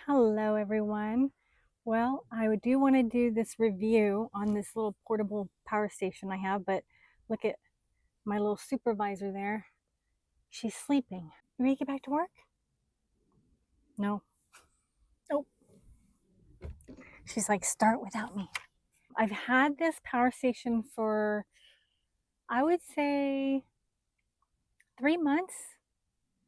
Hello everyone. Well, I do want to do this review on this little portable power station I have, but look at my little supervisor there. She's sleeping. You ready to get back to work? No. Oh, she's like, start without me. I've had this power station for, I would say, 3 months,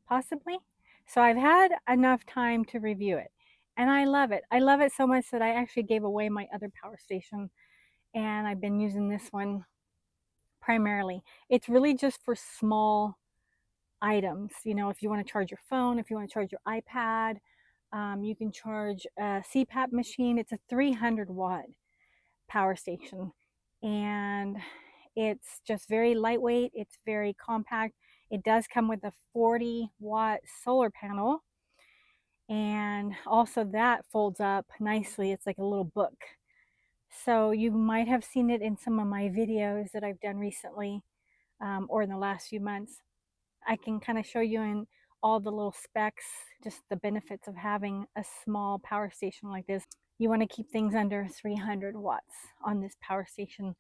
possibly. So I've had enough time to review it. And I love it. I love it so much that I actually gave away my other power station, and I've been using this one primarily. It's really just for small items. You know, if you want to charge your phone, if you want to charge your iPad, you can charge a CPAP machine. It's a 300-watt power station, and it's just very lightweight. It's very compact. It does come with a 40-watt solar panel, and also that folds up nicely. It's like a little book. So you might have seen it in some of my videos that I've done recently, or in the last few months. I can kind of show you in all the little specs, just the benefits of having a small power station like this. You want to keep things under 300 watts on this power station.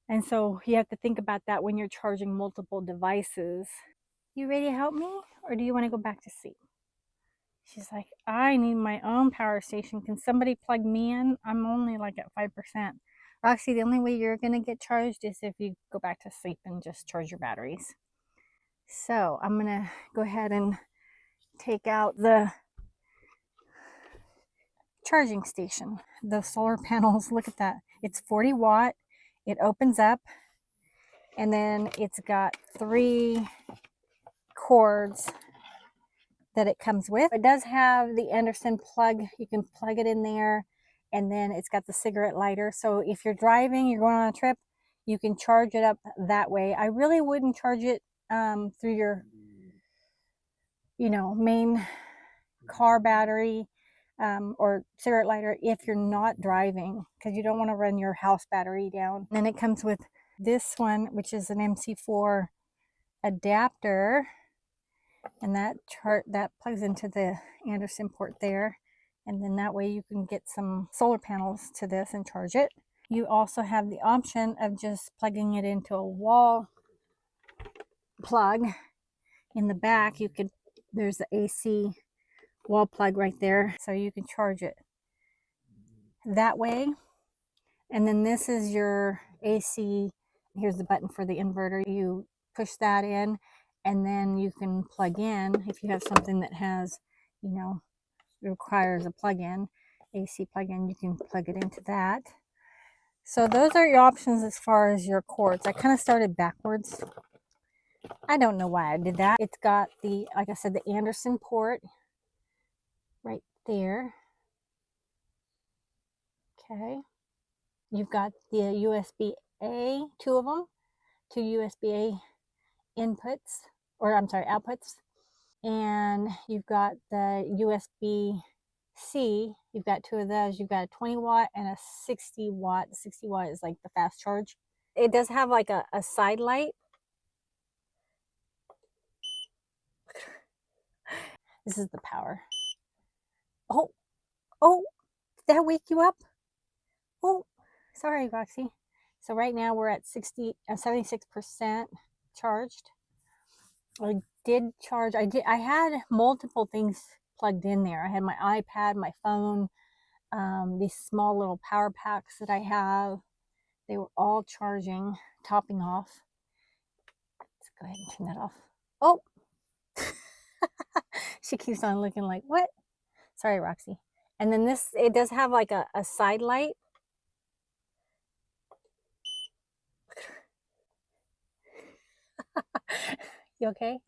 And so you have to think about that when you're charging multiple devices. You ready to help me, or do you want to go back to sleep? She's like, I need my own power station. Can somebody plug me in? I'm only like at 5%. Roxy, the only way you're going to get charged is if you go back to sleep and just charge your batteries. So I'm going to go ahead and take out the charging station. The solar panels, look at that. It's 40 watt. It opens up, and then it's got 3 cords that it comes with. It does have the Anderson plug. You can plug it in there, and then it's got the cigarette lighter. So if you're driving, you're going on a trip, you can charge it up that way. I really wouldn't charge it through your, main car battery or cigarette lighter if you're not driving, because you don't want to run your house battery down. Then it comes with this one, which is an MC4 adapter, and that plugs into the Anderson port there, and then that way you can get some solar panels to this and charge it. You also have the option of just plugging it into a wall plug. In the back, there's the AC wall plug right there, so you can charge it that way. And then this is your AC. Here's the button for the inverter. You push that in, and then you can plug in if you have something that has, requires a plug-in, AC plug-in. You can plug it into that. So those are your options as far as your cords. I kind of started backwards. I don't know why I did that. It's got the, like I said, the Anderson port right there. Okay. You've got the USB-A, 2 of them, 2 USB-A inputs, or I'm sorry, outputs. And you've got the USB-C. You've got 2 of those. You've got a 20 watt and a 60 watt. The 60 watt is like the fast charge. It does have like a side light. This is the power. Oh, did that wake you up? Oh, sorry, Roxy. So right now we're at 76% charged. I did charge. I had multiple things plugged in there. I had my iPad, my phone, these small little power packs that I have. They were all charging, topping off. Let's go ahead and turn that off. Oh, she keeps on looking like, what? Sorry, Roxy. And then it does have like a side light. You okay?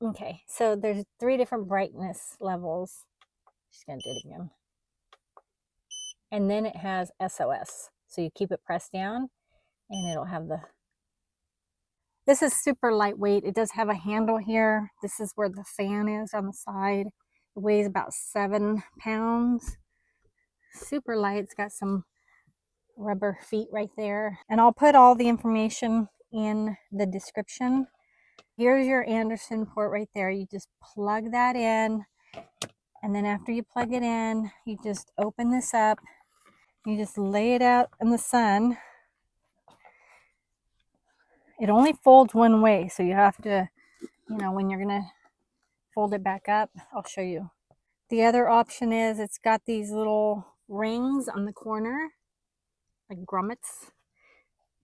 Okay, so there's 3 different brightness levels. She's gonna do it again. And then it has SOS. So you keep it pressed down and it'll have this is super lightweight. It does have a handle here. This is where the fan is on the side. It weighs about 7 pounds. Super light. It's got some rubber feet right there. And I'll put all the information in the description. Here's your Anderson port right there. You just plug that in, And then after you plug it in, you just open this up. You just lay it out in the sun. It only folds one way, so you have to, you know, when you're gonna fold it back up, I'll show you. The other option is it's got these little rings on the corner, like grommets.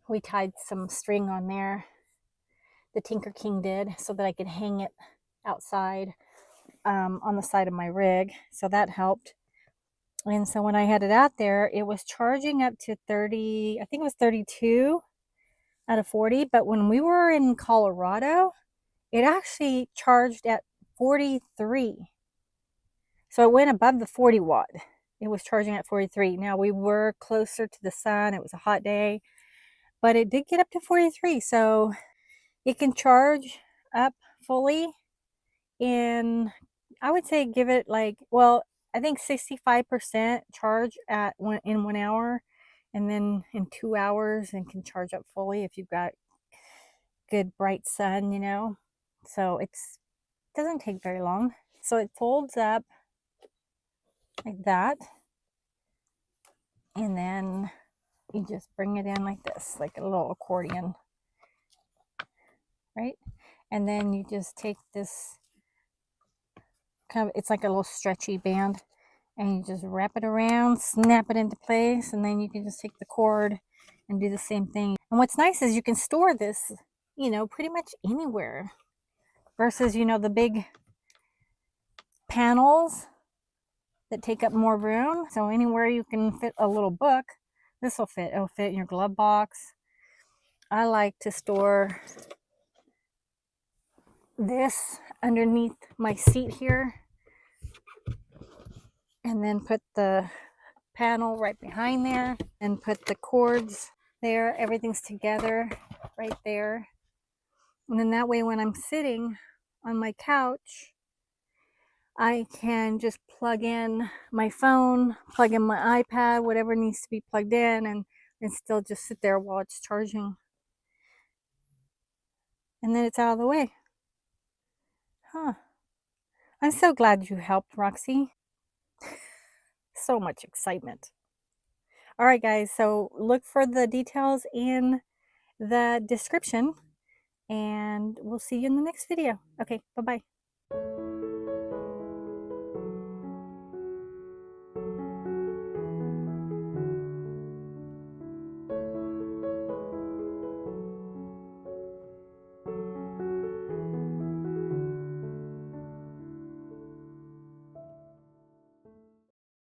We tied some string on there. The Tinker King did, so that I could hang it outside on the side of my rig. So that helped. And so when I had it out there, it was charging up to 30, I think it was 32 out of 40. But when we were in Colorado, it actually charged at 43. So it went above the 40 watt. It was charging at 43. Now we were closer to the sun. It was a hot day, but it did get up to 43. So it can charge up fully in, I would say give it like, well, I think 65% charge in 1 hour, and then in 2 hours and can charge up fully if you've got good bright sun, you know. So it doesn't take very long. So it folds up like that, and then you just bring it in like this, like a little accordion, right? And then you just take this kind of, it's like a little stretchy band, and you just wrap it around, snap it into place, and then you can just take the cord and do the same thing. And what's nice is you can store this, you know, pretty much anywhere, versus, you know, the big panels that take up more room. So anywhere you can fit a little book, this will fit. It'll fit in your glove box. I like to store this underneath my seat here, and then put the panel right behind there, and put the cords there. Everything's together right there. And then that way, when I'm sitting on my couch, I can just plug in my phone, plug in my iPad, whatever needs to be plugged in, and still just sit there while it's charging. And then it's out of the way. Huh. I'm so glad you helped, Roxy. So much excitement. All right, guys, so look for the details in the description, and we'll see you in the next video. Okay, bye-bye.